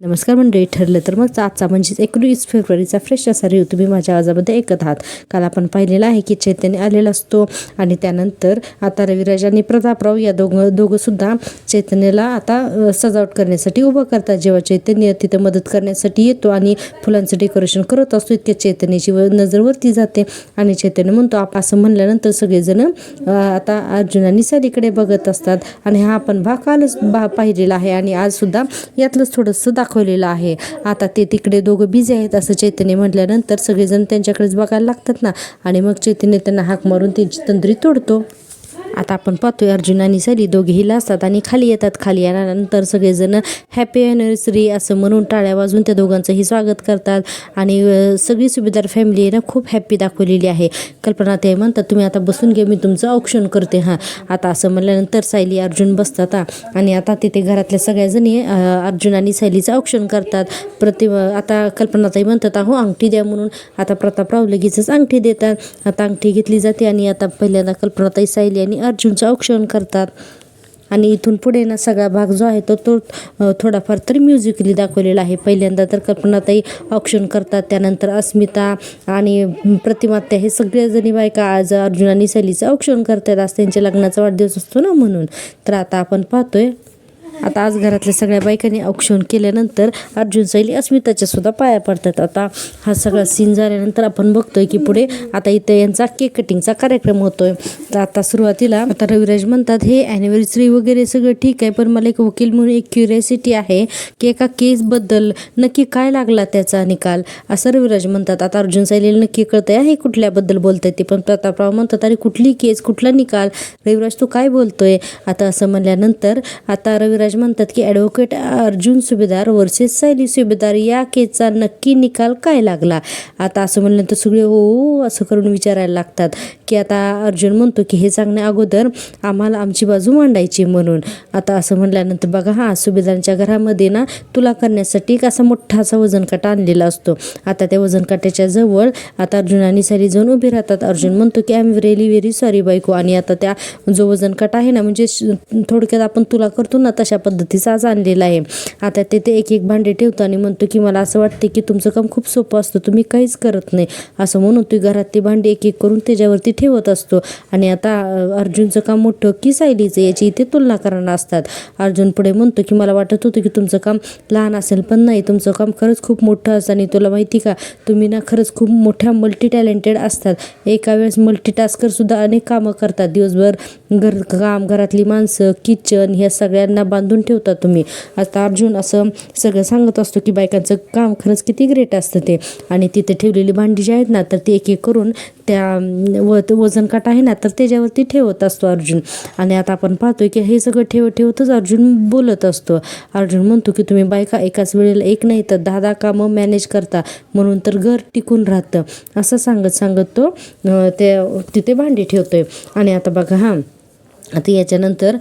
नमस्कार मंडळी. ठरलं तर मग आजचा म्हणजेच 19 फेब्रुवारीचा फ्रेश असा रिव्ह्यू तुम्ही माझ्या आवाजामध्ये ऐकत आहात. काल आपण पाहिलेलं आहे की चैतन्य आलेला असतो आणि त्यानंतर आता रविराज आणि प्रतापराव या दोघं सुद्धा चैतन्याला आता सजावट करण्यासाठी उभं करतात. जेव्हा चैतन्य तिथं मदत करण्यासाठी येतो आणि फुलांचं डेकोरेशन करत असतो, इतक्या चैतन्याची नजर वरती जाते आणि चैतन्य म्हणतो असं म्हणल्यानंतर सगळेजण आता अर्जुन आणि सालीकडे बघत असतात. आणि हा आपण भाग कालच पाहिलेला आहे आणि आज सुद्धा यातलंच थोडंसं दाखवलेलं आहे. आता ते तिकडे दोघं बिझी आहेत असं चैतन्य म्हटल्यानंतर सगळेजण त्यांच्याकडेच बघायला लागतात ना. आणि मग चैतन्य त्यांना हाक मारून त्यांची तंद्री तोडतो. आता आपण पाहतोय अर्जुन आणि साली दोघेही लाजतात आणि खाली येतात. खाली आल्यानंतर सगळेजण हॅपी ॲनिव्हर्सरी असं म्हणून टाळ्या वाजून त्या दोघांचंही स्वागत करतात. आणि सगळी सुभेदार फॅमिली आहे ना खूप हॅप्पी दाखवलेली आहे. कल्पना ते म्हणतात तुम्ही आता बसून घे, मी तुमचं औक्षण करते. हां, आता असं म्हणल्यानंतर सायली अर्जुन बसतात आणि आता तिथे घरातल्या सगळ्याजणी अर्जुन आणि सायलीचं औक्षण करतात. आता कल्पनाताई म्हणतात अहो अंगठी द्या म्हणून. आता प्रतापराव लगेचच अंगठी देतात. आता अंगठी घेतली जाते आणि आता पहिल्यांदा कल्पनाताई सायली आणि अर्जुनचं औक्षण करतात. आणि इथून पुढे ना सगळा भाग जो आहे तो थोडाफार तरी म्युझिकली दाखवलेला आहे. पहिल्यांदा तर कल्पनाताई औक्षण करतात, त्यानंतर अस्मिता आणि प्रतिमात्या हे सगळेजणी बायका आज अर्जुन आणि सायलीचं औक्षण करतात. आज त्यांच्या लग्नाचा वाढदिवस असतो ना म्हणून. तर आता आपण पाहतोय आता आज घरातल्या सगळ्या बायकांनी औक्षण केल्यानंतर अर्जुन सायली अस्मिताच्या सुद्धा पाया पडतात. आता हा सगळा सीन झाल्यानंतर आपण बघतोय की पुढे आता इथं यांचा केक कटिंगचा कार्यक्रम होतोय. तर आता सुरुवातीला आता रविराज म्हणतात हे ॲनिव्हर्सरी वगैरे सगळं ठीक आहे, पण मला एक वकील म्हणून एक क्युरियोसिटी आहे की एका केसबद्दल नक्की काय लागला त्याचा निकाल, असं रविराज म्हणतात. आता अर्जुन सायलीला नक्की कळतंय हे कुठल्याबद्दल बोलतंय ते, पण प्रतापराव म्हणतात अरे कुठली केस, कुठला निकाल, रविराज तू काय बोलतोय. आता असं म्हणल्यानंतर आता रविराज म्हणतात की ॲडव्होकेट अर्जुन सुभेदार वर्सेस सायली सुभेदार या केसचा नक्की निकाल काय लागला. आता असं म्हणल्यानंतर सगळे हो असं करून विचारायला लागतात की आता अर्जुन म्हणतो की हे सांगण्या अगोदर आम्हाला आमची बाजू मांडायची म्हणून. आता असं म्हणल्यानंतर बघा हा सुभेदारांच्या घरामध्ये ना तुला करण्यासाठी एक असा मोठा असा वजन काटा आणलेला असतो. आता त्या वजन काट्याच्या जवळ आता अर्जुन आणि सायली जाऊन उभे राहतात. अर्जुन म्हणतो की I am really very sorry बायको. आणि आता त्या जो वजन काटा आहे ना म्हणजे थोडक्यात आपण तुला करतो ना तशा पद्धतीचा आज आणलेला आहे. आता ते एक एक भांडे ठेवतो आणि म्हणतो की मला असं वाटते की तुमचं काम खूप सोपं असतं, तुम्ही काहीच करत नाही असं म्हणून तू घरात ती भांडी एक एक करून त्याच्यावरती ठेवत असतो. आणि आता अर्जुनचं काम मोठं की सायलीचं याची इथे तुलना करणार असतात. अर्जुन पुढे म्हणतो की मला वाटत होतं की तुमचं काम लहान असेल, पण नाही, तुमचं काम खरंच खूप मोठं असतं. आणि तुला माहिती का तुम्ही ना खरंच खूप मोठ्या मल्टी टॅलेंटेड असतात. एका वेळेस मल्टीटास्कर सुद्धा अनेक कामं करतात. दिवसभर काम, घरातली माणसं, किचन ह्या सगळ्यांना बांधून ठेवता तुम्ही. आता अर्जुन असं सगळं सांगत असतो की बायकांचं काम खरंच किती ग्रेट असतं ते. आणि तिथे ठेवलेली भांडी जी आहेत ना तर ती एक एक करून त्या वजन काटा आहे ना तर त्याच्यावरती ठेवत असतो अर्जुन. आणि आता आपण पाहतोय की हे सगळं ठेवतच अर्जुन बोलत असतो. अर्जुन म्हणतो की तुम्ही बायका एकाच वेळेला एक नाही तर 10 कामं मॅनेज करता, म्हणून तर घर टिकून राहतं असं सांगत तो तिथे भांडी ठेवतोय. आणि आता बघा हां आता याच्यानंतर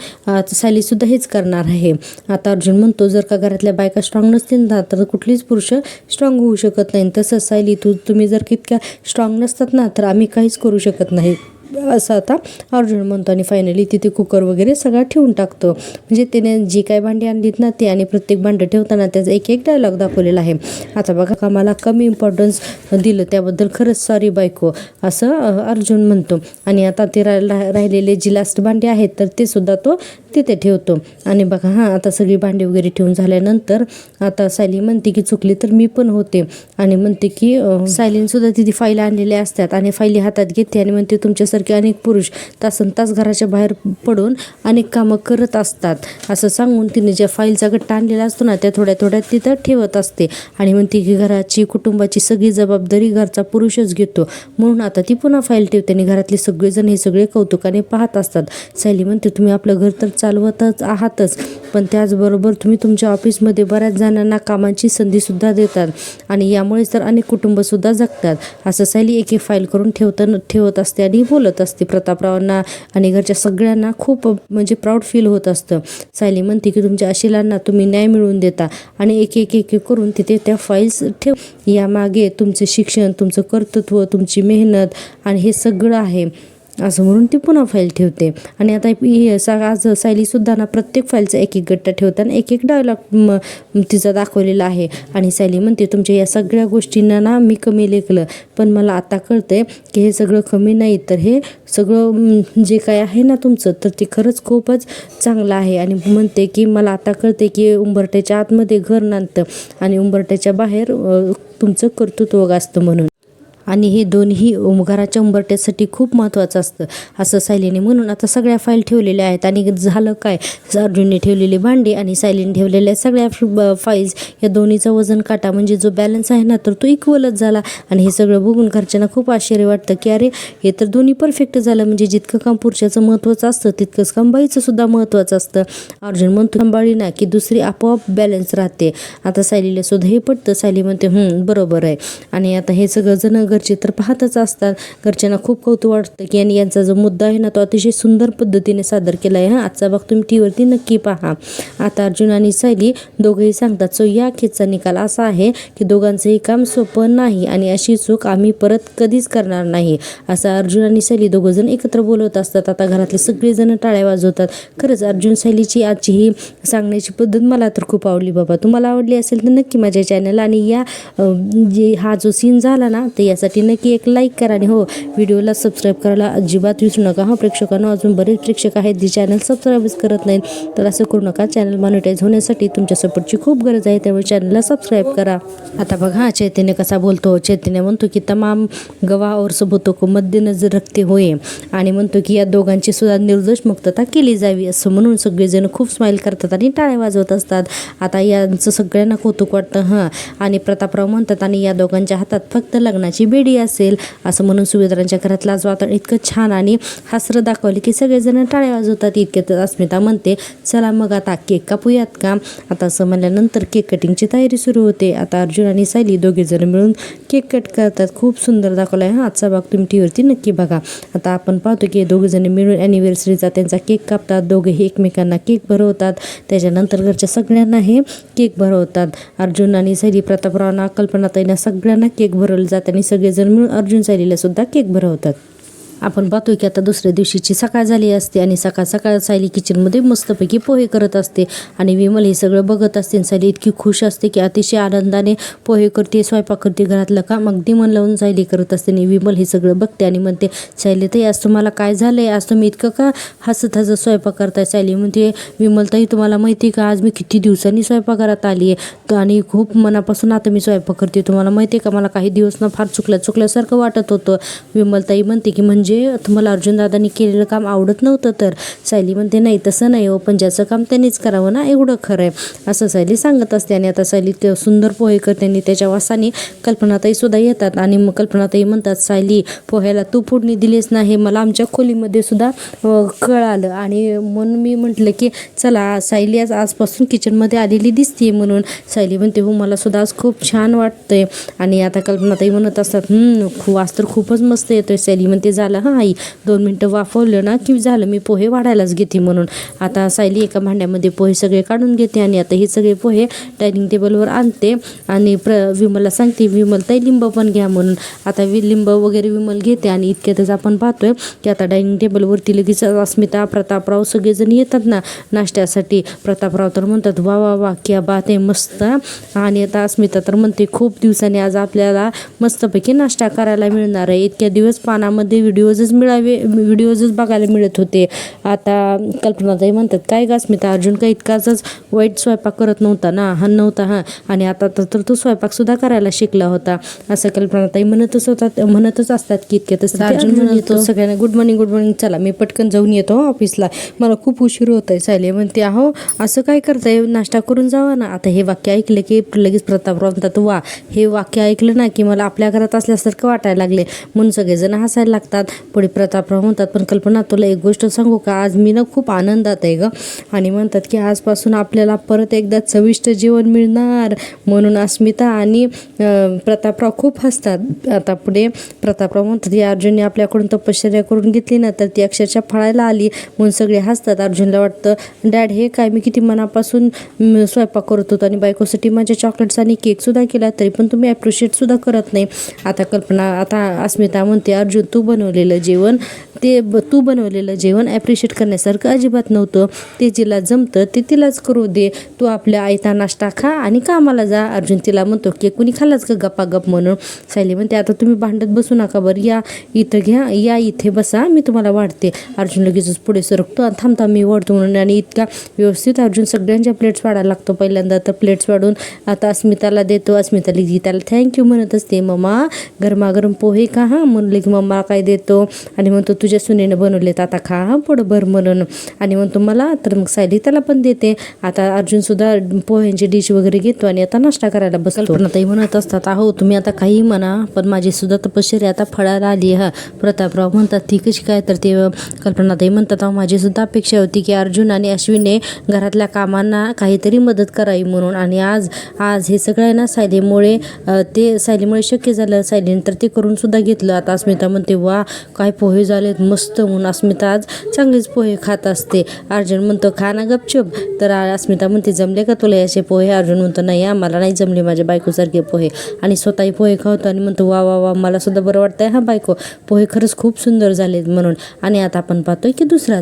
सायलीसुद्धा हेच करणार आहे. आता अर्जुन म्हणतो जर का घरातल्या बायका स्ट्रॉंग नसतील ना तर कुठलीच पुरुष स्ट्रॉंग होऊ शकत नाही. तसंच सायली तुम्ही जर इतक्या स्ट्रॉंग नसतात ना तर आम्ही काहीच करू शकत नाही असं आता अर्जुन म्हणतो. आणि फायनली तिथे कुकर वगैरे सगळं ठेवून टाकतो. म्हणजे त्याने जी काय भांडी आणलीत ना ते आणि प्रत्येक भांडं ठेवताना त्याचा एक एक डायलॉग दाखवलेला आहे. आता बघा का मला कमी इम्पॉर्टन्स दिलं त्याबद्दल खरंच सॉरी बायको असं अर्जुन म्हणतो. आणि आता ते राहिलेले जी लास्ट भांडी आहेत तर ते सुद्धा तो तिथे ठेवतो. आणि बघा हां आता सगळी भांडी वगैरे ठेवून झाल्यानंतर आता सायली म्हणते की चुकली तर मी पण होते. आणि म्हणते की सायलीनसुद्धा तिथे फाईल आणलेल्या असतात आणि फाईली हातात घेते आणि म्हणते तुमच्यासारखे अनेक पुरुष तासनतास घराच्या बाहेर पडून अनेक कामं करत असतात असं सांगून तिने ज्या फाईलचा गट्टा आणलेला असतो ना त्या थोड्या थोड्या तिथं ठेवत असते. आणि म्हणते की घराची कुटुंबाची सगळी जबाबदारी घरचा पुरुषच घेतो, म्हणून आता ती पुन्हा फाईल ठेवते. आणि घरातले सगळेजण हे सगळे कौतुकाने पाहत असतात. सायली म्हणते तुम्ही आपलं घर तर चालवतच आहातच, पण त्याचबरोबर तुम्ही तुमच्या ऑफिसमध्ये बऱ्याच जणांना कामांची संधीसुद्धा देतात आणि यामुळेच तर अनेक कुटुंबसुद्धा जगतात असं सायली एक एक फाईल करून ठेवत असते आणि बोलत असते. प्रतापरावांना आणि घरच्या सगळ्यांना खूप म्हणजे प्राऊड फील होत असतं. सायली म्हणते की तुमच्या अशिलांना तुम्ही न्याय मिळवून देता आणि एक एक करून तिथे त्या फाईल्स ठेव. यामागे तुमचे शिक्षण, तुमचं कर्तृत्व, तुमची मेहनत आणि हे सगळं आहे. असं म्हणून ती पुन्हा फाईल ठेवते. आणि आता आज सायलीसुद्धा ना प्रत्येक फाईलचा एक एक गट्टा ठेवताना एक एक डायलॉग तिचा दाखवलेला आहे. आणि सायली म्हणते तुमच्या या सगळ्या गोष्टींना ना मी कमी लेखलं, पण मला आता कळतंय की हे सगळं कमी नाही, तर हे सगळं जे काय आहे ना तुमचं, तर ते खरंच खूपच चांगलं आहे. आणि म्हणते की मला आता कळते की उंबरठ्याच्या आतमध्ये घर नांदतं आणि उंबरठ्याच्या बाहेर तुमचं कर्तृत्व गाजतं म्हणून. आणि हे दोन्ही घराच्या उंबरठ्यासाठी खूप महत्त्वाचं असतं असं सायलीने म्हणून आता सगळ्या फाईल ठेवलेल्या आहेत. आणि झालं काय, अर्जुनने ठेवलेली भांडी आणि सायलीने ठेवलेल्या सगळ्या फाईल्स या दोन्हीचं वजन काटा म्हणजे जो बॅलन्स आहे ना, तर तो इक्वलच झाला. आणि हे सगळं बघून घरच्यांना खूप आश्चर्य वाटतं की अरे हे तर दोन्ही परफेक्ट झालं. म्हणजे जितकं काम पुरुषाचं महत्त्वाचं असतं तितकंच काम बाईचं सुद्धा महत्त्वाचं असतं. अर्जुन म्हणतो सांभाळली ना की दुसरी आपोआप बॅलन्स राहते. आता सायलीला सुद्धा हे पटतं. सायली म्हणते बरोबर आहे. आणि आता हे सगळं जण घरचे तर पाहतच असतात. घरच्यांना खूप कौतुक वाटतं की आणि यांचा जो मुद्दा आहे ना तो अतिशय सुंदर पद्धतीने सादर केला आहे. आजचा भाग तुम्ही टीव्हीवरती नक्की पहा. आता अर्जुन आणि सायली दोघेही सांगतात सो या खेळचा निकाल असा आहे की दोघांचंही काम सोपं नाही आणि अशी चूक आम्ही परत कधीच करणार नाही, असं अर्जुन आणि सायली दोघंजण एकत्र बोलत असतात. आता घरातले सगळेजण टाळ्या वाजवतात. खरंच अर्जुन सायलीची आजची ही सांगण्याची पद्धत मला तर खूप आवडली बाबा. तुम्हाला आवडली असेल तर नक्की माझ्या चॅनल आणि या हा जो सीन झाला ना तर यासाठी नक्की एक लाईक करा. आणि हो, व्हिडिओला सबस्क्राईब करायला अजिबात विसरू नका. प्रेक्षकांना अजून बरेच प्रेक्षक आहेत जे चॅनल सबस्क्राईबच करत नाहीत, तर असं करू नका. चॅनल मॉनिटाईज होण्यासाठी तुमच्या सपोर्टची खूप गरज आहे, त्यामुळे चॅनलला सबस्क्राईब करा. आता बघा चैतन्य कसा बोलतो. चैतन्य म्हणतो की तमाम गवाह और सबूतों को मद्देनजर रखते हुए, आणि म्हणतो की या दोघांची सुद्धा निर्दोष मुक्तता केली जावी, असं म्हणून सगळेजण खूप स्माईल करतात आणि टाळ्या वाजवत असतात. आता यांचं सगळ्यांना कौतुक वाटतं. आणि प्रतापराव म्हणतात आणि या दोघांच्या हातात फक्त लग्नाची बेडी असेल, असं म्हणून सुभेदारांच्या घरातलं आज वातावरण इतकं छान आणि हास्र दाखवले की सगळेजण टाळ्या वाजवतात. इतक्यात अस्मिता म्हणते चला मग आता केक कापूयात का. आता असं म्हणल्यानंतर केक कटिंगची तयारी सुरू होते. आता अर्जुन आणि सायली दोघेजण मिळून केक कट करतात. खूप सुंदर दाखवला आहे. आजचा भाग तुम्ही टीव्हीवरती नक्की बघा. आता आपण पाहतो की दोघेजण मिळून ॲनिव्हर्सरीचा त्यांचा केक कापतात. दोघेही एकमेकांना केक भरवतात. त्याच्यानंतर घरच्या सगळ्यांना हे केक भरवतात. अर्जुन आणि सायली, प्रतापरावांना, कल्पनाताईंना सगळ्यांना केक भरवले जातात आणि सगळेजण मिळून अर्जुन सायलीला सुद्धा केक भरवतात. आपण पाहतो की आता दुसऱ्या दिवशीची सकाळ झाली असते आणि सकाळ सकाळ सायली किचनमध्ये मस्तपैकी पोहे करत असते आणि विमल हे सगळं बघत असते. सायली इतकी खुश असते की अतिशय आनंदाने पोहे करते, स्वयंपाक करते, घरातलं काम अगदी मन लावून सायली करत असते. आणि विमल हे सगळं बघते आणि म्हणते सायली ताई आज तुम्हाला काय झालंय, आज तुम्ही इतकं का हसत हसत स्वयंपाक करताय. सायली म्हणते विमल ताई तुम्हाला माहिती का आज मी किती दिवसांनी स्वयंपाकघरात आली आहे आणि खूप मनापासून आता मी स्वयंपाक करते. तुम्हाला माहिती आहे का मला काही दिवस ना फार चुकल्यासारखं वाटत होतं. विमल ताई म्हणते की म्हणजे तुम्हाला अर्जुन दादांनी केलेलं काम आवडत नव्हतं तर. सायली म्हणते नाही तसं नाही हो, पण ज्याचं काम त्यांनीच करावं ना, एवढं खरं आहे, असं सायली सांगत असते. आणि आता सायली सुंदर पोहे करते आणि त्याच्या वासाने कल्पनाताई सुद्धा येतात आणि मग कल्पनाताई म्हणतात सायली पोह्याला तू फोडणी दिलीस ना हे मला आमच्या खोलीमध्ये सुद्धा कळालं. आणि म्हणून मी म्हटलं की चला सायली आजपासून किचनमध्ये आलेली दिसते. म्हणून सायली म्हणते हो मला सुद्धा आज खूप छान वाटतंय. आणि आता कल्पनाताई म्हणत असतात वास तर खूपच मस्त येतोय. सायली म्हणते झालं आई 2 मिनटं वाफवलं ना की झालं, मी पोहे वाढायलाच घेते. म्हणून आता सायली एका भांड्यामध्ये पोहे सगळे काढून घेते आणि आता हे सगळे पोहे डायनिंग टेबलवर आणते आणि विमलला सांगते विमल ताई लिंब पण घ्या म्हणून. आता लिंब वगैरे विमल घेते आणि इतक्यातच आपण पाहतोय की आता डायनिंग टेबलवरती लगेच अस्मिता, प्रतापराव सगळेजण येतात ना नाश्त्यासाठी. प्रतापराव तर म्हणतात वा वा वा क्या बात आहे, मस्त. आणि आता अस्मिता तर म्हणते खूप दिवसांनी आज आपल्याला मस्तपैकी नाश्ता करायला मिळणार आहे. इतक्या दिवस पानामध्ये व्हिडिओजच बघायला मिळत होते. आता कल्पनाताई म्हणतात काय ग स्मिता, अर्जुन काही इतकाच वाईट स्वयंपाक करत नव्हता ना, आणि आता तर तो स्वयंपाक सुद्धा करायला शिकला होता, असं कल्पनाताई म्हणतच असतात की इतक्यातच अर्जुन म्हणतो सगळ्यांना गुड मॉर्निंग, चला मी पटकन जाऊन येतो ऑफिसला, मला खूप उशीर होत आहे. सायली म्हणते अहो असं काय करताय, नाश्ता करून जावा ना. आता हे वाक्य ऐकलं की लगेच प्रतापराव म्हणतात वा, हे वाक्य ऐकलं ना की मला आपल्या घरात असल्यासारखं वाटायला लागले. म्हणून सगळेजण हसायला लागतात. पुढे प्रतापराव म्हणतात पण कल्पना तुला एक गोष्ट सांगू का, आज मी ना खूप आनंदात आहे ग. आणि म्हणतात की आजपासून आपल्याला परत एकदा चविष्ट जेवण मिळणार. म्हणून अस्मिता आणि प्रतापराव खूप हसतात. आता पुढे प्रतापराव म्हणतात या अर्जुनने आपल्याकडून तपश्चर्या करून घेतली ना तर ती अक्षरशः फळायला आली. म्हणून सगळे हसतात. अर्जुनला वाटतं डॅड हे काय, मी किती मनापासून स्वयंपाक करत होतो आणि बायकोसाठी माझ्या चॉकलेट्स आणि केक सुद्धा केला तरी पण तुम्ही ॲप्रिशिएट सुद्धा करत नाही. आता अस्मिता म्हणते अर्जुन तू बनवलेलं बनवलेलं जेवण तू बनवलेलं जेवण ॲप्रिशिएट करण्यासारखं अजिबात नव्हतं. ते जिला जमतं ते तिलाच करू दे. तू आपल्या आयता नाश्ता खा आणि कामाला जा. अर्जुन तिला म्हणतो की कुणी खाल्लाच का गप्पागप म्हणून. सायली म्हणते आता तुम्ही भांडत बसू नका बरं, या इथं घ्या, या इथे बसा, मी तुम्हाला वाढते. अर्जुन लगेचच पुढे सरकतो आणि थांबता मी वाढतो म्हणून. आणि इतका व्यवस्थित अर्जुन सगळ्यांच्या प्लेट्स वाढायला लागतो. पहिल्यांदा तर प्लेट्स वाढून आता अस्मिताला देतो. अस्मिता लिहिली त्याला थँक्यू म्हणत असते. मम्मा गरमागरम पोहे का हां म्हणले की मम्मा काय देतो आणि म्हणतो तुझ्या सुनेनं बनवलेत आता खा हां पोटभर म्हणून. आणि म्हणतो मला तर मग सायली त्याला पण देते. आता अर्जुन सुद्धा पोह्यांची डिश वगैरे घेतो आणि आता नाश्ता करायला बसतो. कल्पनाताई म्हणत असतात अहो तुम्ही आता काही म्हणा पण माझी सुद्धा तपश्चर्या आता फळाला आली. हा प्रतापराव म्हणतात ती कशी काय, तर ते कल्पनाताई म्हणतात अहो माझी सुद्धा अपेक्षा होती की अर्जुन आणि अश्विनने घरातल्या कामांना काहीतरी मदत करावी म्हणून. आणि आज हे सगळं आहे ना सायलीमुळे शक्य झालं. सायलीने तर ते करून सुद्धा घेतलं. आता अस्मिता म्हणते वा काय पोहे झालेत मस्त म्हणून. अस्मिता आज चांगलेच पोहे खात असते. अर्जुन म्हणतो खा ना गपचूप. तर अस्मिता म्हणते जमले का तुला असे पोहे. अर्जुन म्हणतो नाही आम्हाला नाही जमले माझ्या बायकोसारखे पोहे. आणि स्वतःही पोहे खावतो आणि म्हणतो वा वा वा मला सुद्धा बरं वाटतंय हा बायको, पोहे खरंच खूप सुंदर झालेत म्हणून. आणि आता आपण पाहतोय की दुसऱ्या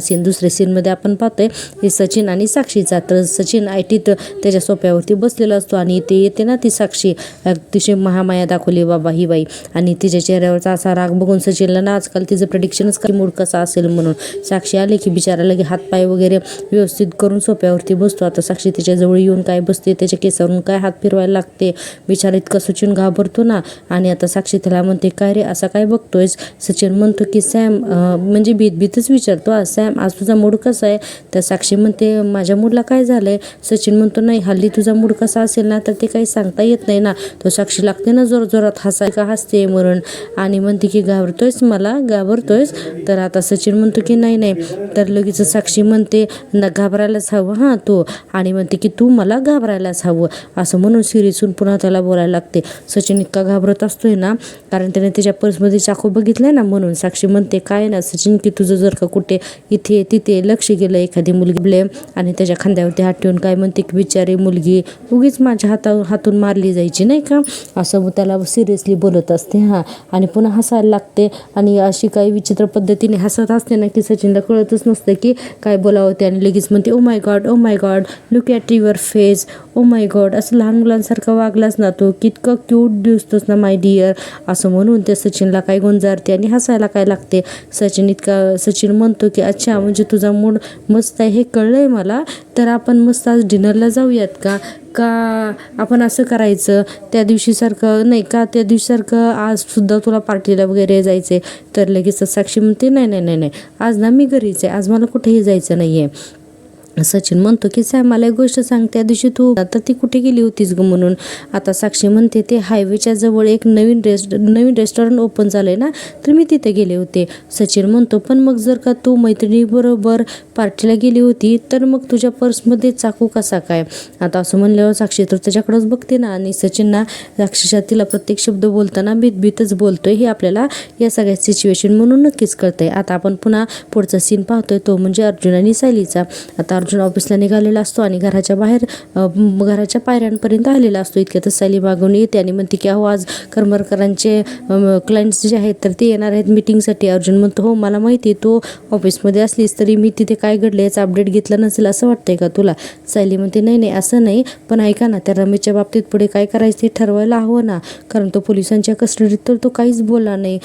सीनमध्ये आपण पाहतोय हे सचिन आणि साक्षीचा. तर सचिन आयटीत त्याच्या सोप्यावरती बसलेला असतो आणि ते येते ना ती साक्षी अतिशय महामाया दाखवली बाबा ही बाई. आणि तिच्या चेहऱ्यावरचा असा राग बघून सचिनला ना आजकाल तिचं प्रेडिक्शनच काही मूड कसा असेल म्हणून. साक्षी आले की बिचारा लगे हातपाय वगैरे व्यवस्थित करून सोप्यावरती बसतो. आता साक्षी त्याच्याजवळ येऊन काय बसते, त्याच्या केसावरून काय हात फिरवायला लागते. बिचारा इतका सचिन घाबरतो ना. आणि आता साक्षी त्याला म्हणते काय रे असं काय बघतोयस. सचिन म्हणतो की सॅम म्हणजे भीतच विचारतो सॅम आज तुझा मूड कसा आहे. तर साक्षी म्हणते माझ्या मूडला काय झालंय. सचिन म्हणतो नाही हल्ली तुझा मूड कसा असेल ना तर ते काही सांगता येत नाही ना. तो साक्षी लागते ना जोरात हसते म्हणून. आणि म्हणते की घाबरतोयस. तर आता सचिन म्हणतो की नाही. तर लगेच साक्षी म्हणते ना घाबरायलाच हवं हां तू. आणि म्हणते की तू मला घाबरायलाच हवं असं म्हणून सिरियसून पुन्हा त्याला बोलायला लागते. सचिन इतका घाबरत असतोय ना कारण त्याने त्याच्या पर्समध्ये चाकू बघितलाय ना म्हणून. साक्षी म्हणते काय ना सचिन की तुझं जर का कुठे इथे तिथे लक्ष गेलं एखादी मुलगी ब्लेम आणि त्याच्या खांद्यावरती हात ठेवून काय म्हणते की बिचारी मुलगी उगीच माझ्या हातून मारली जायची नाही का असं त्याला सिरियसली बोलत असते. हां आणि पुन्हा हसायला लागते. आणि अशी काही विचित्र पद्धतीने हसत असते ना की सचिनला कळतच नसतं की काय बोलावं ते. आणि लगेच म्हणते oh my God look at your face, oh my God असं लहान मुलांसारखं वागलास ना तू, कितकं क्यूट दिसतोस ना माय डिअर असं म्हणून ते सचिनला काय गुंजारते आणि हसायला काय लागते. सचिन म्हणतो की अच्छा म्हणजे तुझा मूड मस्त आहे हे कळलंय मला, तर आपण मस्त आज डिनरला जाऊयात का आपण असं करायचं त्या दिवशीसारखं नाही का, त्या दिवशीसारखं आज सुद्धा तुला पार्टीला वगैरे जायचे. तर लगेच साक्षी म्हणते नाही आज ना मी घरीच आहे, आज मला कुठेही जायचं नाही आहे. सचिन म्हणतो की सॅम मला एक गोष्ट सांग, त्या दिवशी तू आता ती कुठे गेली होतीस ग म्हणून. आता साक्षी म्हणते ते हायवेच्या जवळ एक नवीन रेस्टॉरंट ओपन झालंय ना तर मी तिथे गेले होते. सचिन म्हणतो पण मग जर का तू मैत्रिणीबरोबर पार्टीला गेली होती तर मग तुझ्या पर्समध्ये चाकू कसा काय. आता असं म्हणल्यावर साक्षी तर त्याच्याकडेच बघते ना आणि सचिनना अक्षरशः तिला प्रत्येक शब्द बोलताना भीतच बोलतोय हे आपल्याला या सगळ्या सिच्युएशन म्हणून नक्कीच कळतंय. आता आपण पुन्हा पुढचा सीन पाहतोय तो म्हणजे अर्जुन आणि सायलीचा. आता अर्जुन ऑफिसला निघालेला असतो आणि घराच्या बाहेर घराच्या पायऱ्यांपर्यंत आलेला असतो. इतक्यातच सायली मागून येते आणि म्हणते की अहो आज करमरकरांचे क्लायंट्स जे आहेत तर ते येणार आहेत मीटिंगसाठी. अर्जुन म्हणतो हो मला माहिती आहे, तू ऑफिसमध्ये असलीस तरी मी तिथे काय घडलं याचा अपडेट घेतला नसेल असं वाटतंय का तुला. सायली म्हणते नाही असं नाही, पण ऐका ना त्या रमेशच्या बाबतीत पुढे काय करायचं ते ठरवायला हवं ना, कारण तो पोलिसांच्या कस्टडीत तर तो काहीच बोलला नाही.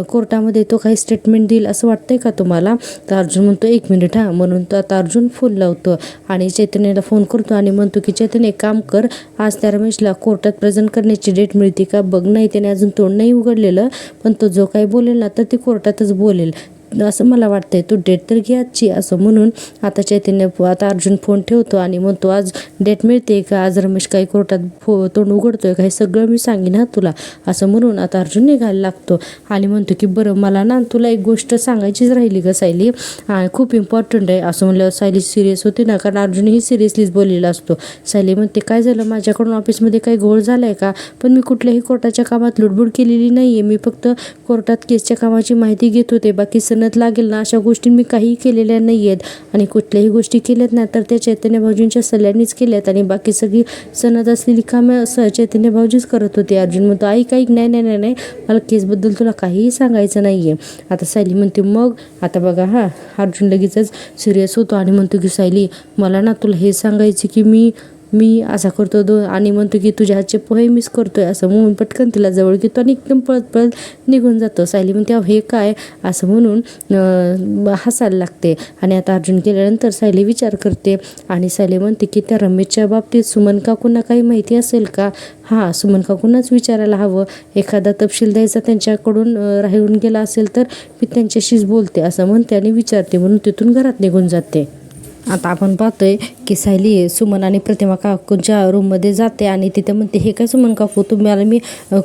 कोर्टामध्ये तो काही स्टेटमेंट देईल असं वाटतंय का तुम्हाला. तर अर्जुन म्हणतो 1 मिनिट हां म्हणून. तर आता अर्जुन फोन लावतो आणि चैतन्याला फोन करतो आणि म्हणतो की चैतन्य एक काम कर, आज त्या रमेशला कोर्टात प्रेझेंट करण्याची डेट मिळते का बघ. नाही त्याने अजून तोंड नाही उघडलेलं, पण तो जो काही बोलेल ना तर ते कोर्टातच बोलेल असं मला वाटतंय, तू डेट तर घे आजची असं म्हणून. आता अर्जुन फोन ठेवतो आणि म्हणतो आज डेट मिळते का, आज रमेश काही कोर्टात तोंड उघडतोय का, हे सगळं मी सांगेन हा तुला असं म्हणून. आता अर्जुन निघायला लागतो आणि म्हणतो की बरं मला ना तुला एक गोष्ट सांगायचीच राहिली ग सायली, खूप इम्पॉर्टंट आहे असं म्हणल्यावर सायली सिरियस होते ना, कारण अर्जुनही सिरियसलीच बोललेला असतो. सायली म्हणते काय झालं, माझ्याकडून ऑफिसमध्ये काही घोळ झालाय का. पण मी कुठल्याही कोर्टाच्या कामात लुडबुड केलेली नाही आहे, मी फक्त कोर्टात केसच्या कामाची माहिती घेत होते, बाकी सनत लागेल ना अशा गोष्टी मी काहीही केलेल्या नाही आहेत आणि कुठल्याही गोष्टी केल्यात ना तर त्या चैतन्य भाऊजींच्या सल्ल्यानेच केल्यात आणि बाकी सगळी सनत असलेली कामं चैतन्य भाऊजीच करत होते. अर्जुन म्हणतो ऐक नाही नाही नाही नाही मला केसबद्दल तुला काहीही सांगायचं नाही आहे. आता सायली म्हणते मग आता बघा अर्जुन लगेचच सिरियस होतो आणि म्हणतो की सायली मला ना तुला हे सांगायचं की मी असा करतो आणि म्हणतो की तुझ्या हातचे पोहे मिस करतोय असं म्हणून पटकन तिला जवळ घेतो आणि एकदम पळत पळत निघून जातो. सायली म्हणते हे काय असं म्हणून हसायला लागते. आणि आता अर्जुन गेल्यानंतर सायली विचार करते आणि सायली म्हणते की त्या रमेशच्या बाबतीत सुमन काकूंना काही माहिती असेल का. सुमन काकूंनाच विचारायला हवं, एखादा तपशील द्यायचा त्यांच्याकडून राहून गेला असेल तर मी त्यांच्याशीच बोलते असं म्हणते आणि विचारते म्हणून तिथून घरात निघून जाते. आता आपण पाहतोय की सायली सुमन आणि प्रतिमा काकूंच्या रूममध्ये जाते आणि तिथे म्हणते हे काय सुमन काकू तुम्हाला मी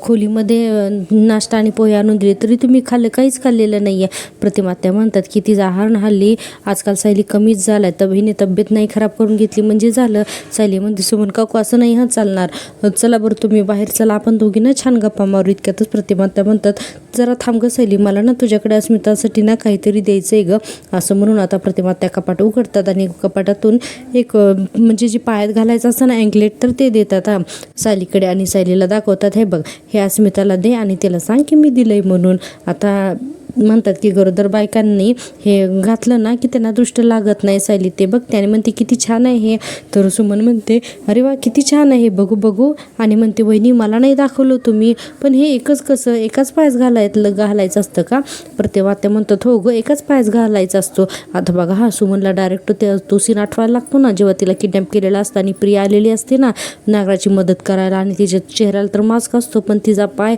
खोलीमध्ये नाश्ता आणि पोहे आणून दिले तरी तुम्ही काहीच खाल्लेलं नाही आहे. प्रतिमा त्या म्हणतात की तिचा आहार हल्ली आजकाल सायली कमीच झाला आहे, हिने तब्येत नाही खराब करून घेतली म्हणजे झालं. सायली म्हणते सुमन काकू असं नाही चालणार, चला बरं तुम्ही बाहेर चला आपण दोघी ना छान गप्पा मारू. इतक्यातच प्रतिमा त्या म्हणतात जरा थांब गं सायली मला ना तुझ्याकडे अस्मितासाठी ना काहीतरी द्यायचं आहे गं असं म्हणून आता प्रतिमा त्या कपाट उघडतात आणि कपाटातून एक म्हणजे जी पायात घालायचं असतं ना अँकलेट तर ते देतात सायलीकडे आणि सायलीला दाखवतात हे बघ हे अस्मिताला दे आणि तिला सांग की मी दिलंय म्हणून. आता म्हणतात की गरोदर बायकांनी हे घातलं ना की त्यांना दृष्ट लागत नाही. सायली ते बघ त्याने म्हणते किती छान आहे हे, तर सुमन म्हणते अरे वा किती छान आहे बघू आणि म्हणते वहिनी मला नाही दाखवलं तुम्ही पण हे एकच कसं एकाच पायास घालायचं असतं का. प्रतिमा त्या म्हणतात हो गं एकाच पायास घालायचा असतो. आता बघा सुमनला डायरेक्ट तो सीन आठवायला लागतो ना जेव्हा तिला किडनॅप केलेला असतं आणि प्रिया आलेली असते ना नागराची मदत करायला आणि तिच्या चेहऱ्याला तर मास्क असतो पण तिचा पाय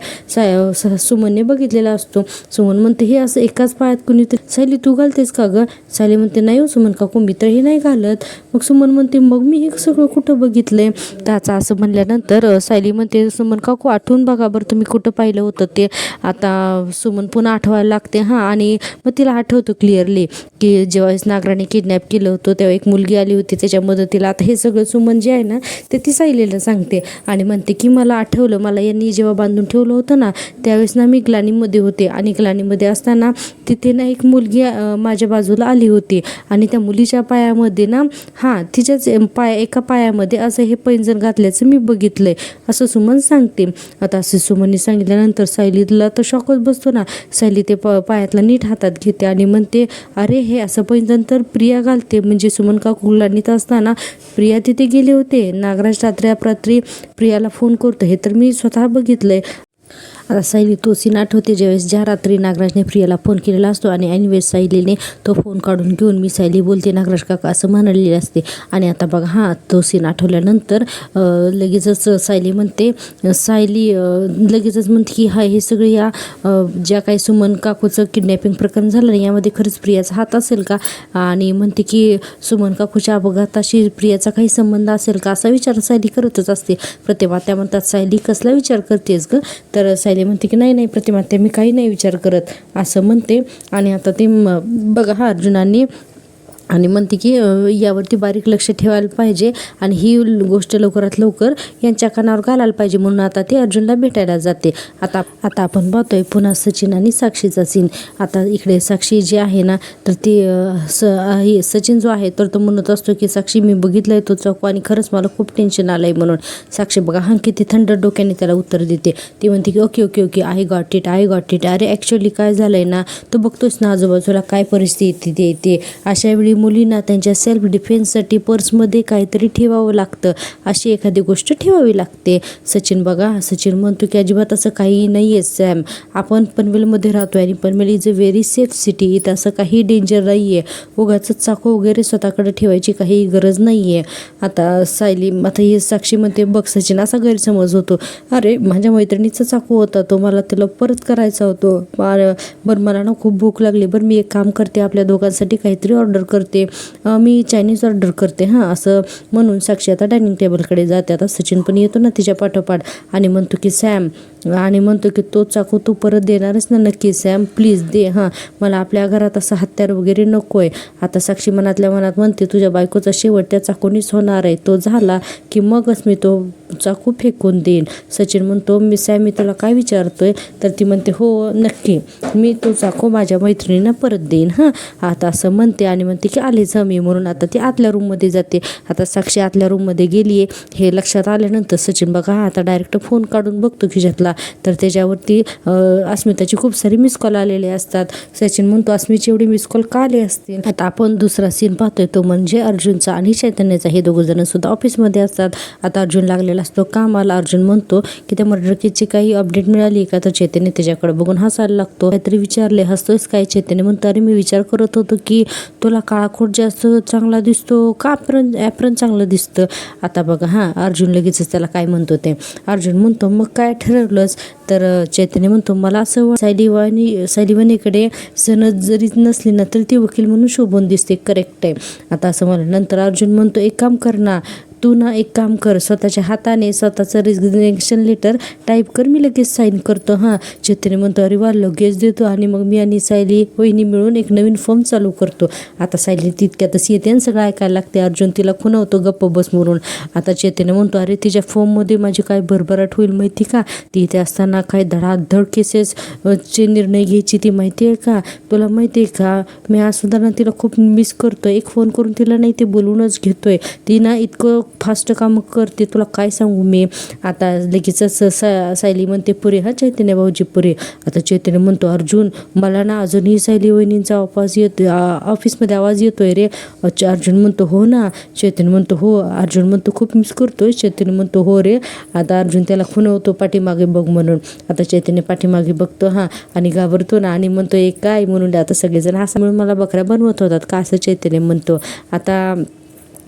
सुमनने बघितलेला असतो. सुमन म्हणते हे असं एकाच पायात कुणी सायली तू घालतेस का गं. सायली म्हणते नाही हो सुमन काकू मी तर हे नाही घालत. मग सुमन म्हणते मग मी हे सगळं कुठं बघितलंय. त्याचं असं म्हणल्यानंतर सायली म्हणते सुमन काकू आठवून बघा बरं तुम्ही कुठं पाहिलं होतं ते. आता सुमन पुन्हा आठवायला लागते आणि मग तिला आठवतं क्लिअरली की जेव्हा नागराने किडनॅप केलं होतं तेव्हा एक मुलगी आली होती त्याच्या मदतीला. आता हे सगळं सुमन जे आहे ना ते ती सायलीला सांगते आणि म्हणते की मला आठवलं मला यांनी जेव्हा बांधून ठेवलं होतं ना त्यावेळेस ना मी ग्लानीमध्ये होते आणि ग्लानीमध्ये असताना तिथे ना एक मुलगी माझ्या बाजूला आली होती आणि त्या मुलीच्या पायामध्ये ना तिच्याच एका पायामध्ये असं हे पैंजण घातल्याचं मी बघितलंय असं सुमन सांगते. आता असं सुमनने सांगितल्यानंतर सायलीला तर शॉकच बसतो ना. सायली ते पायातला नीट हातात घेते आणि म्हणते अरे हे असं पैंजण तर प्रिया घालते म्हणजे सुमन काकू ग्लानीत असताना प्रिया तिथे गेले होते. नागराज रात्री प्रियाला फोन करतो हे तर मी स्वतः बघितलंय. आता सायली तो सीन आठवते ज्यावेळेस ज्या रात्री नागराजने प्रियाला फोन केलेला असतो आणि ऐनवेळेस सायलीने तो फोन काढून घेऊन मी सायली बोलते नागराज काका असं म्हणालेली असते. आणि आता बघा तो सीन आठवल्यानंतर लगेचच सायली लगेचच म्हणते की हे सगळं या ज्या काही सुमन काकूचं किडनॅपिंग प्रकरण झालं नाही यामध्ये खरंच प्रियाचा हात असेल का आणि म्हणते की सुमन काकूच्या अपघाताशी प्रियाचा काही संबंध असेल का असा विचार सायली करतच असते. प्रतिमा त्या म्हणतात सायली कसला विचार करतेस गं. तर सायली म्हणते की नाही प्रतिमा ते मी काही नाही विचार करत असं म्हणते. आणि आता ते बघा अर्जुनाने आणि म्हणते की यावरती बारीक लक्ष ठेवायला पाहिजे आणि ही गोष्ट लवकरात लवकर यांच्या कानावर घालायला पाहिजे म्हणून आता ती अर्जुनला भेटायला जाते. आता आपण पाहतोय पुन्हा सचिन आणि साक्षीचा सीन. आता इकडे साक्षी जी आहे ना तर ती सचिन जो आहे तर तो म्हणत असतो की साक्षी मी बघितलंय तो चाकू आणि खरंच मला खूप टेन्शन आलंय म्हणून. साक्षी बघा किती थंड डोक्याने त्याला उत्तर देते. ती म्हणते की ओके आय गॉट इट. अरे ॲक्च्युअली काय झालंय ना तो बघतोस ना आजूबाजूला काय परिस्थिती येते अशा वेळी मुलींना त्यांच्या सेल्फ डिफेन्ससाठी पर्समध्ये काहीतरी ठेवावं लागतं अशी एखादी गोष्ट ठेवावी लागते. सचिन म्हणतो की अजिबात असं काही नाही आहे सॅम आपण पनवेलमध्ये राहतो आणि Panvel is a very safe city इथं असं काही डेंजर नाही आहे उगाच चाकू वगैरे स्वतःकडे ठेवायची काही गरज नाही आहे. आता ही साक्षी म्हणते बघ सचिन असा गैरसमज होतो. अरे माझ्या मैत्रिणीचा चाकू होता तो मला त्याला परत करायचा होतो. बरं मला ना खूप भूक लागली बरं मी एक काम करते आपल्या दोघांसाठी काहीतरी ऑर्डर करते मी चायनीज ऑर्डर करते असं म्हणून साक्षी आता डायनिंग टेबलकडे जाते. आता सचिन पण येतो ना तिच्या पाठोपाठ आणि म्हणतो की सॅम आणि म्हणतो की तो चाकू तू परत देणारच ना नक्की सॅम, प्लीज दे, हां मला आपल्या घरात असं हत्यार वगैरे नको आहे. आता साक्षी मनातल्या मनात म्हणते तुझ्या बायकोचा शेवट त्या चाकूनीच होणार आहे, तो झाला की मगच मी तो चाकू फेकून देईन. सचिन म्हणतो सॅम मी तुला काय विचारतोय, तर ती म्हणते हो नक्की, मी तो चाकू माझ्या मैत्रिणींना परत देईन. हां आता असं म्हणते आणि म्हणते की आलीच मी, म्हणून आता ती आतल्या रूममध्ये जाते. आता साक्षी आतल्या रूममध्ये गेली आहे हे लक्षात आल्यानंतर सचिन बघा आता डायरेक्ट फोन काढून बघतो खिशातला, तर त्याच्यावरती अस्मिताची खूप सारी मिस कॉल आलेले असतात. सचिन म्हणतो अस्मिताची एवढी मिस कॉल का आले असतील. आता आपण दुसरा सीन पाहतोय तो म्हणजे अर्जुनचा आणि चैतन्याचा. हे दोघं जण सुद्धा ऑफिसमध्ये असतात. आता अर्जुन लागलेला असतो कामाला. अर्जुन म्हणतो की त्या मर्डर केसची काही अपडेट मिळाली का, तर चैतन्य त्याच्याकडे बघून हसायला लागतो. काहीतरी विचारले, हसतोयस काय. चैतन्य म्हणतो अरे मी विचार करत होतो की तुला काळाखोट जास्त चांगला दिसतो का ॲप्रन चांगलं दिसतं. आता बघा हां अर्जुन लगेचच त्याला काय म्हणतो ते. अर्जुन म्हणतो मग काय ठरवलंस, तर चैतन्य म्हणतो मला असं सायलीवाणीकडे सनद जरी नसली ना तर ती वकील म्हणून शोभून दिसते. करेक्ट आहे. आता असं म्हणलं नंतर अर्जुन म्हणतो एक काम कर ना तू ना, एक काम कर स्वतःच्या हाताने स्वतःचं रिझिग्नेशन लेटर टाईप कर, मी लगेच साईन करतो. हां चैतन्य म्हणतो अरे वा लगेच देतो, आणि मग मी आणि सायली वहिनी मिळून एक नवीन फॉर्म चालू करतो. आता सायली तितक्यातच येते आणि सगळं ऐकायला लागते. अर्जुन तिला खुणवतो गप्प बस म्हणून. आता चैतन्य म्हणतो अरे तिच्या फॉर्ममध्ये माझी काय भरभराट होईल माहिती का, ती इथे असताना काय धडाधड केसेस चे निर्णय घ्यायची ती माहिती आहे का, तुला माहिती आहे का, मी आज सुद्धा ना तिला खूप मिस करतोय. एक फोन करून तिला नाही ते बोलूनच घेतोय. ती ना इतकं फास्ट काम करते तुला काय सांगू मी. आता लगेचच सायली म्हणते पुरे, हा चैतन्य भाऊजी पुरे. आता चैतन्य म्हणतो अर्जुन मला ना अजूनही सायली वहिनींचा आवाज येतो, ऑफिसमध्ये आवाज येतोय रे. अर्जुन म्हणतो हो ना. चैतन्य म्हणतो हो. अर्जुन म्हणतो खूप मिस करतोय. चैतन्य म्हणतो हो रे. आता अर्जुन त्याला खुणवतो पाठीमागे बघ म्हणून. आता चैतन्य पाठीमागे बघतो हां आणि घाबरतो ना आणि म्हणतो एक काय म्हणून. आता सगळेजण असं म्हणून मला बकऱ्या बनवत होतात का, असं चैतन्य म्हणतो. आता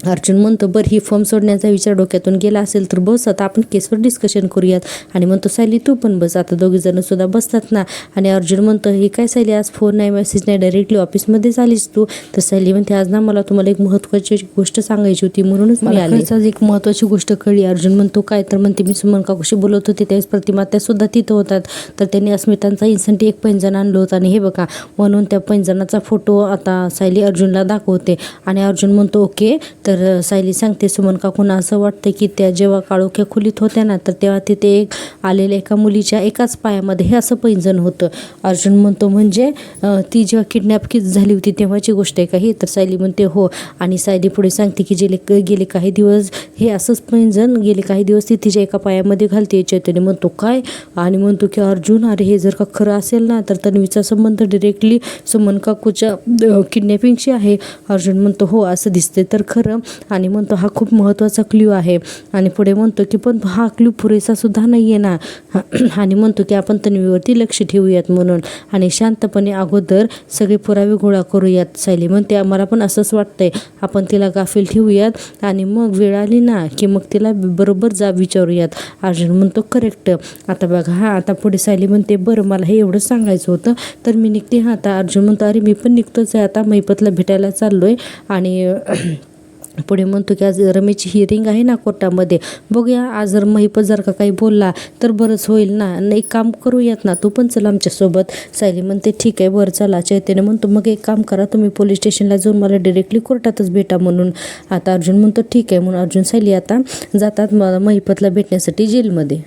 अर्जुन म्हणतो बरं ही फॉर्म सोडण्याचा विचार डोक्यातून गेला असेल तर बस आता आपण केसवर डिस्कशन करूयात. आणि म्हणतो सायली तू पण बस. आता दोघी जण सुद्धा बसतात ना. आणि अर्जुन म्हणतो हे काय सायली आज फोन नाही मेसेज नाही डायरेक्टली ऑफिसमध्ये आलीस तू, तर सायली म्हणते आज ना मला तुम्हाला एक महत्त्वाची गोष्ट सांगायची होती म्हणूनच मी आले. आज एक महत्त्वाची गोष्ट कळली. अर्जुन म्हणतो काय, तर म्हणते मी सुमन काकूशी बोलत होते त्यावेळेस प्रतिमा त्या सुद्धा तिथं होतात, तर त्यांनी अस्मितांचा इन्सेंटी एक पैंजण आणलं होतं आणि हे बघा म्हणून त्या पैंजणाचा फोटो आता सायली अर्जुनला दाखवते. आणि अर्जुन म्हणतो ओके. तर सायली सांगते सुमन काकूंना असं वाटतं की त्या जेव्हा काळोख्या खोलीत होत्या ना तर तेव्हा तिथे एक आलेल्या एका मुलीच्या एकाच पायामध्ये हे असं पैंजण होतं. अर्जुन म्हणतो म्हणजे ती जेव्हा किडनॅप झाली होती तेव्हाची गोष्ट आहे का ही, तर सायली म्हणते हो. आणि सायली पुढे सांगते की गेले काही दिवस हे असंच पैंजण गेले काही दिवस ती तिच्या एका पायामध्ये घालते. चैतन्य म्हणतो काय, आणि म्हणतो की अर्जुन अरे हे जर का खरं असेल ना तर तन्वीचा संबंध डिरेक्टली सुमन काकूच्या किडनॅपिंगशी आहे. अर्जुन म्हणतो हो असं दिसते तर खरं. आणि म्हणतो हा खूप महत्त्वाचा क्ल्यू आहे. आणि पुढे म्हणतो की पण हा क्ल्यू पुरेसा सुद्धा नाही आहे ना. आणि म्हणतो की आपण तन्वीवरती लक्ष ठेवूयात म्हणून आणि शांतपणे अगोदर सगळे पुरावे गोळा करूयात. सायली म्हणते आम्हाला पण असंच वाटतंय, आपण तिला गाफील ठेवूयात आणि मग वेळ आली ना की मग तिला बरोबर जाब विचारूयात. अर्जुन म्हणतो करेक्ट. आता बघा हा आता पुढे सायली म्हणते बरं मला हे एवढंच सांगायचं होतं तर मी निघते. हा आता अर्जुन म्हणतो अरे मी पण निघतोच आहे आता, महिपतला भेटायला चाललोय. आणि पुढे म्हणतो की आज रमेशची हिअरिंग आहे ना कोर्टामध्ये, बघूया आज जर महिपत जर का काही बोलला तर बरंच होईल ना, एक काम करूयात ना तू पण चल आमच्यासोबत. सायली म्हणते ठीक आहे बरं चला. चैतन्य म्हणतो मग एक काम करा तुम्ही पोलीस स्टेशनला जाऊन मला डिरेक्टली कोर्टातच भेटा म्हणून. आता अर्जुन म्हणतो ठीक आहे म्हणून अर्जुन सायली आता जातात महिपतला भेटण्यासाठी जेलमध्ये.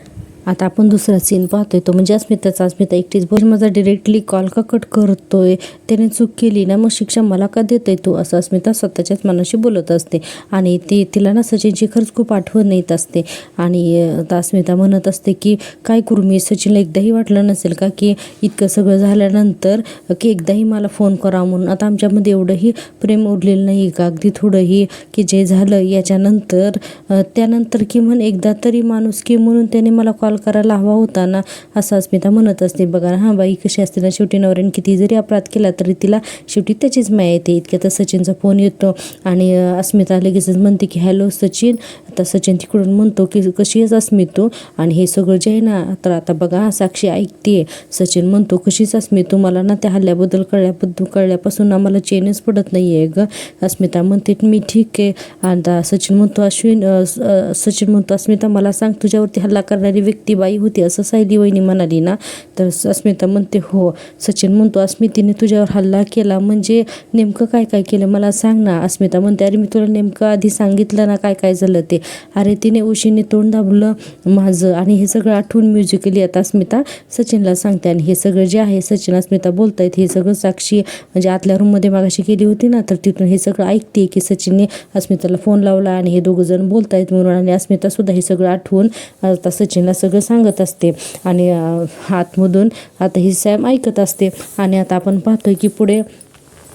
आता आपण दुसरा सीन पाहतोय तो म्हणजे अस्मिता एकटीच बोल माझा डिरेक्टली कॉल का कट करतोय, त्याने चूक केली ना मग शिक्षा मला का देतोय तू, असं अस्मिता स्वतःच्याच मनाशी बोलत असते. आणि तिला ना सचिनची खरंच खूप आठवण येत असते. आणि आता अस्मिता म्हणत असते की काय करू मी, सचिनला एकदाही वाटलं नसेल का की इतकं सगळं झाल्यानंतर की एकदाही मला फोन करा म्हणून. आता आमच्यामध्ये एवढंही प्रेम उरलेलं नाही का अगदी थोडंही, की जे झालं याच्यानंतर त्यानंतर की म्हण एकदा तरी माणूस की म्हणून त्याने मला कॉल करायला हवा होता ना, असं अस्मिता म्हणत असते. बघा हां बाई कशी असते ना, शेवटी नवऱ्याने किती जरी अपराध केला तरी तिला शेवटी त्याचीच माया येते. इतक्यात सचिनचा फोन येतो आणि अस्मिता लगेचच म्हणते की हॅलो सचिन. आता सचिन तिकडून म्हणतो की कशी आहेस अस्मिता तू, आणि हे सगळं जे आहे ना तर आता बघा साक्षी ऐकते. सचिन म्हणतो कशीच अस्मिता, मला ना त्या हल्ल्याबद्दल कळल्यापासून आम्हाला चेनच पडत नाही आहे ग. अस्मिता म्हणते मी ठीक आहे. आता सचिन म्हणतो अस्मिता मला सांग तुझ्यावरती हल्ला करणारी व्यक्ती ती बाई होती असं सायली वहिनी म्हणाली ना. तर अस्मिता म्हणते हो. सचिन म्हणतो अस्मितीने तुझ्यावर हल्ला केला म्हणजे नेमकं काय काय केलं मला सांग ना. अस्मिता म्हणते अरे मी तुला नेमकं आधी सांगितलं ना काय काय झालं ते. अरे तिने उशीने तोंड दाबलं माझं आणि हे सगळं आठवून म्युझिकली आता अस्मिता सचिनला सांगते. आणि हे सगळं जे आहे सचिन अस्मिता बोलतायत हे सगळं साक्षी म्हणजे आतल्या रूममध्ये मागाशी गेली होती ना, तर तिथून हे सगळं ऐकते की सचिनने अस्मिताला फोन लावला आणि हे दोघं जण बोलतायत म्हणून. आणि अस्मिता सुद्धा हे सगळं आठवून आता सचिनला सगळं सांगत असते. आणि आतमधून आता ही सॅम ऐकत असते. आणि आता आपण पाहतोय की पुढे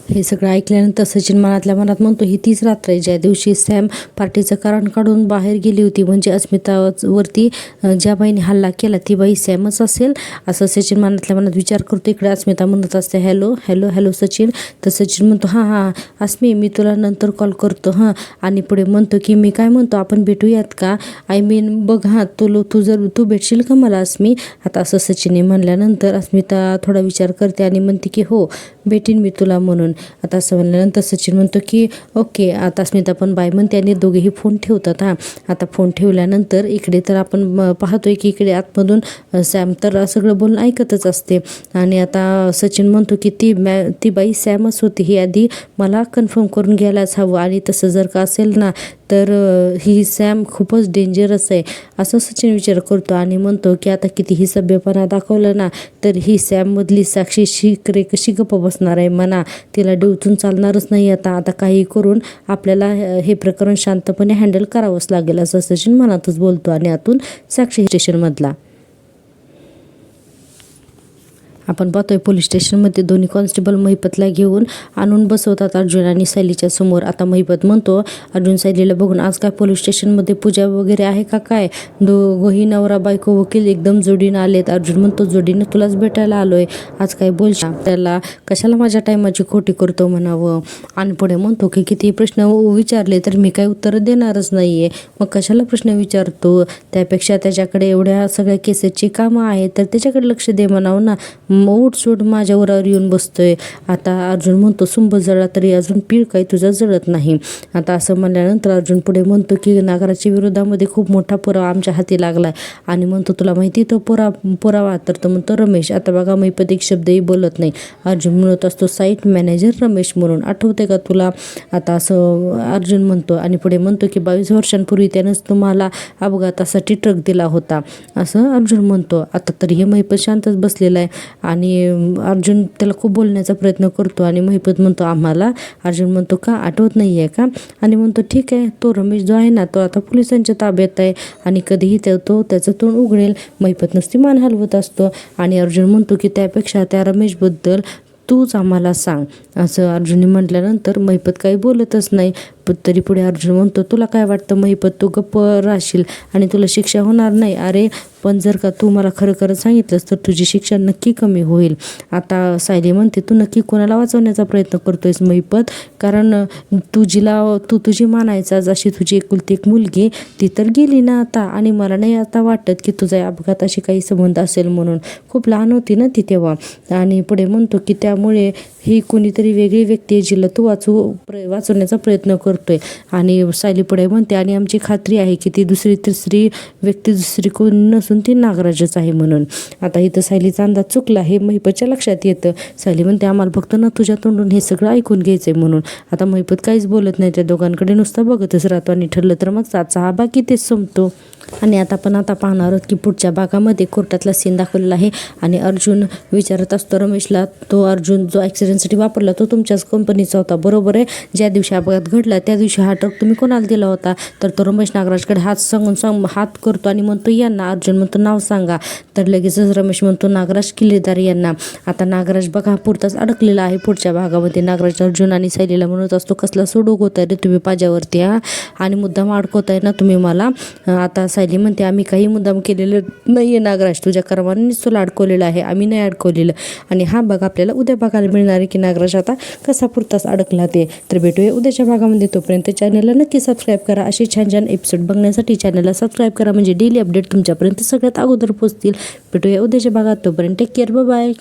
हे सगळं ऐकल्यानंतर सचिन मनातल्या मनात म्हणतो ही तीच रात्र आहे ज्या दिवशी सॅम पार्टीचं कारण काढून बाहेर गेली होती. म्हणजे अस्मितावरती ज्या बाईने हल्ला केला ती बाई सॅमच असेल असं सचिन मनातल्या मनात विचार करतो. इकडे अस्मिता म्हणत असते हॅलो हॅलो हॅलो सचिन. तर सचिन म्हणतो हां अस्मी मी तुला नंतर कॉल करतो हां. आणि पुढे म्हणतो की मी काय म्हणतो आपण भेटूयात का. आय मीन बघ हां तू भेटशील का मला अस्मी. आता असं सचिनने म्हणल्यानंतर अस्मिता थोडा विचार करते आणि म्हणते की हो भेटीन मी तुला म्हणून. आता असं म्हणल्यानंतर सचिन म्हणतो की ओके. आता अस्मिता पण बाय म्हणते आणि दोघेही फोन ठेवतात हां. आता फोन ठेवल्यानंतर इकडे तर आपण पाहतोय की इकडे आतमधून सॅम तर सगळं बोलणं ऐकतच असते. आणि आता सचिन म्हणतो की ती बाई सॅमच होती ही आधी मला कन्फर्म करून घ्यायलाच हवं. आणि तसं जर का असेल ना तर ही सॅम खूपच डेंजरस आहे असं सचिन विचार करतो. आणि म्हणतो की आता कितीही सभ्यपणा दाखवलं ना तर ही सॅममधली साक्षी कशी गप्प बसणार आहे म्हणा. तिला डिवचून चालणारच नाही. आता काही करून आपल्याला हे प्रकरण शांतपणे हँडल करावंच लागेल असं सचिन मनातच बोलतो. आणि आतून साक्षी स्टेशनमधला आपण पाहतोय पोलीस स्टेशनमध्ये दोन्ही कॉन्स्टेबल महिपतला घेऊन आणून बसवतात अर्जुन आणि सायलीच्या समोर. आता महिपत म्हणतो अर्जुन सायलीला बघून आज काय पोलीस स्टेशनमध्ये पूजा वगैरे आहे का काय. दोघंही नवरा बायको वकील एकदम जोडीनं आलेत. अर्जुन म्हणतो जोडीनं तुलाच भेटायला आलोय आज काय बोलशील. त्याला कशाला माझ्या टायमाची खोटी करतो म्हणावं. आणि पुढे म्हणतो की किती प्रश्न विचारले तर मी काय उत्तर देणारच नाहीये मग कशाला प्रश्न विचारतो. त्यापेक्षा त्याच्याकडे एवढ्या सगळ्या केसेसची कामं आहेत तर त्याच्याकडे लक्ष दे म्हणावं ना. सूट माझ्यावर येऊन बसतोय. आता अर्जुन म्हणतो सुंब जळला तरी अजून पीळ काही तुझा जळत नाही. आता असं म्हणल्यानंतर अर्जुन पुढे म्हणतो की नागराच्या विरोधामध्ये खूप मोठा पुरावा आमच्या हाती लागलाय. आणि म्हणतो तुला माहिती तो पुरावा तर तो म्हणतो रमेश. आता बघा महिपत एक शब्दही बोलत नाही. अर्जुन म्हणत असतो साईट मॅनेजर रमेश म्हणून आठवते का तुला. आता असं अर्जुन म्हणतो. आणि पुढे म्हणतो की 22 वर्षांपूर्वी त्यानंच तुम्हाला अपघातासाठी ट्रक दिला होता असं अर्जुन म्हणतो. आता तरी हे महिपत शांतच बसलेला आहे. आणि अर्जुन त्याला खूप बोलण्याचा प्रयत्न करतो. आणि महिपत म्हणतो आम्हाला. अर्जुन म्हणतो का आठवत नाही आहे का. आणि म्हणतो ठीक आहे तो रमेश जो आहे ना तो आता पोलिसांच्या ताब्यात आहे आणि कधीही तो त्याचं तोंड उघडेल. महिपत नुसती मान हलवत असतो. आणि अर्जुन म्हणतो की त्यापेक्षा त्या रमेशबद्दल तूच आम्हाला सांग असं अर्जुनने म्हटल्यानंतर महिपत काही बोलतच नाही. तरी पुढे अर्जुन म्हणतो तुला काय वाटतं महिपत तू गप्प राहशील आणि तुला शिक्षा होणार नाही. अरे पण जर का तू मला खरं खरं सांगितलंस तर तुझी शिक्षा नक्की कमी होईल. आता सायली म्हणते तू नक्की कोणाला वाचवण्याचा प्रयत्न करतोयस महिपत. कारण तू तुझी मानायचाच अशी तुझी एकुलती एक मुलगी ती तर गेली ना आता. आणि मला नाही आता वाटत की तुझा या अपघाताशी काही संबंध असेल म्हणून. खूप लहान होती ना ती तेव्हा. आणि पुढे म्हणतो की त्यामुळे ही कोणीतरी वेगळी व्यक्ती आहे जिला तू वाचवण्याचा प्रयत्न करतोय. आणि सायली पुढे म्हणते आणि आमची खात्री आहे की ती तिसरी व्यक्ती दुसरी कोण नसून ती नागराजच आहे म्हणून. आता इथं सायलीचा अंदाज चुकला हे महिपतच्या लक्षात येतं. सायली म्हणते आम्हाला फक्त ना तुझ्या तोंडून हे सगळं ऐकून घ्यायचंय म्हणून. आता महिपत काहीच बोलत नाही. त्या दोघांकडे नुसता बघतच राहतो. आणि ठरलं तर मग आजचा हा भाग इथेच संपतो. आणि आता पाहणार आहोत की पुढच्या भागामध्ये कोर्टातला सीन दाखवलेला आहे. आणि अर्जुन विचारत असतो रमेशला तो अर्जुन जो ॲक्सिडेंटसाठी वापरला तो तुमच्याच कंपनीचा होता बरोबर आहे. ज्या दिवशी अपघात घडला त्या दिवशी हा ट्रक तुम्ही कोणाला दिला होता. तर तो रमेश नागराजकडे हात करतो आणि म्हणतो यांना. अर्जुन म्हणतो नाव सांगा. तर लगेचच रमेश म्हणतो नागराज किल्लेदार यांना. आता नागराज बघा पुरताच अडकलेला आहे. पुढच्या भागामध्ये नागराज अर्जुन आणि सायलीला म्हणत असतो कसला सोडूक होताय रे तुम्ही पाज्यावरती आणि मुद्दाम अडकवताय ना तुम्ही मला. आता सायली म्हणते आम्ही काही मुद्दाम केलेलं नाहीये नागराज तुझ्या कर्मानेच तुला अडकवलेलं आहे आम्ही नाही अडकवलेलं. आणि हा भाग आपल्याला उद्या बघायला मिळणार आहे की नागराज आता कसा पुरताच अडकला ते. तर भेटूया उद्याच्या भागामध्ये. तोपर्यंत चॅनलला नक्की सबस्क्राईब करा. असे छान छान एपिसोड बघण्यासाठी चॅनलला सबस्क्राईब करा म्हणजे डेली अपडेट तुमच्यापर्यंत सगळ्यात अगोदर पोहोचतील. भेटूया उद्याच्या भागात. तोपर्यंत टेक केअर बाय.